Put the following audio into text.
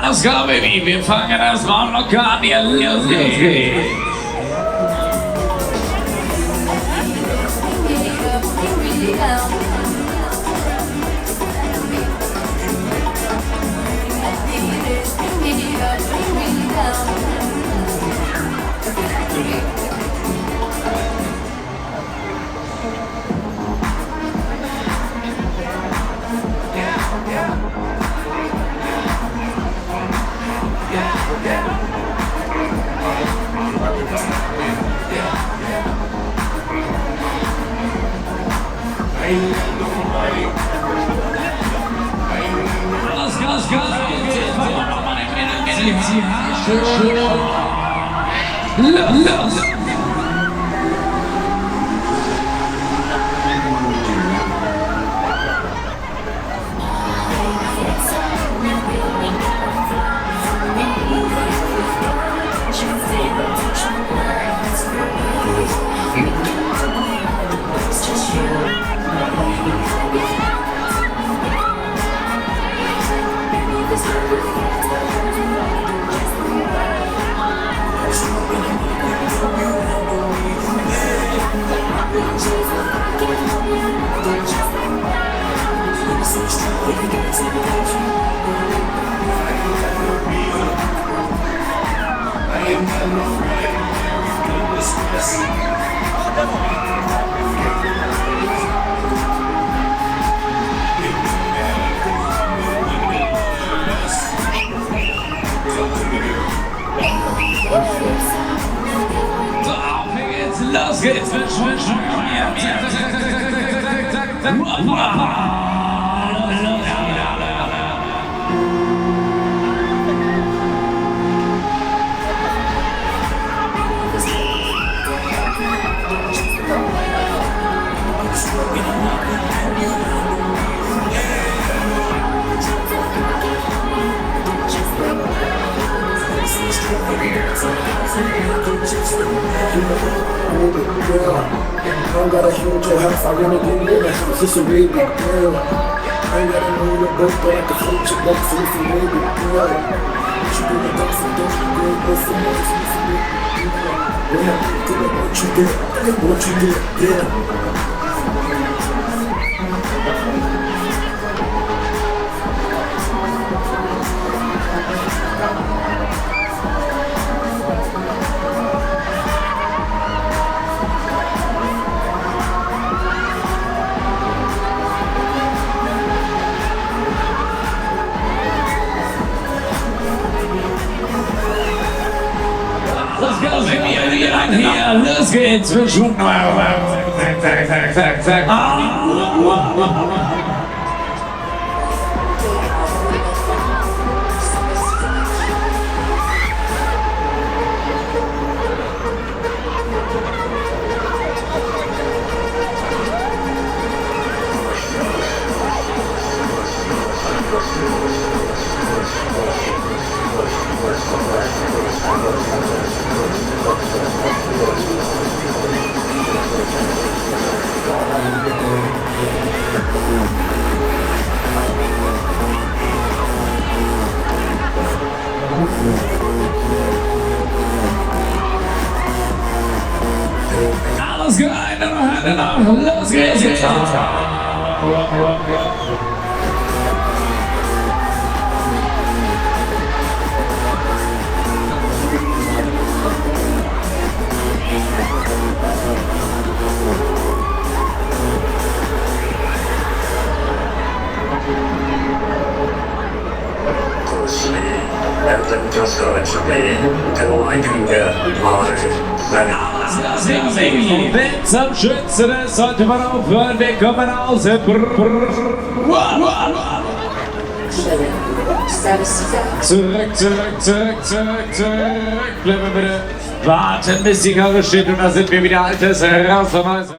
Alles klar, Baby, wir fangen erstmal locker an, ihr los geht's. Alles klar, jetzt fangen wir nochmal los. Los geht's, I don't gotta hold your house, I wanna go there. It's just a baby girl. I ain't gotta know your birth, but I can float your boat for you, baby girl. You do the dance and dance, you go for more, what you did, what you did, yeah. Hier, los geht's, wir schon. Zack. Alles gut, los geht's. Wenn's am schönsten ist, sollte man aufhören, wir kommen aus. Zurück. Bleiben bitte. Warten, bis die Karre steht und da sind wir wieder altes Herausverweisen.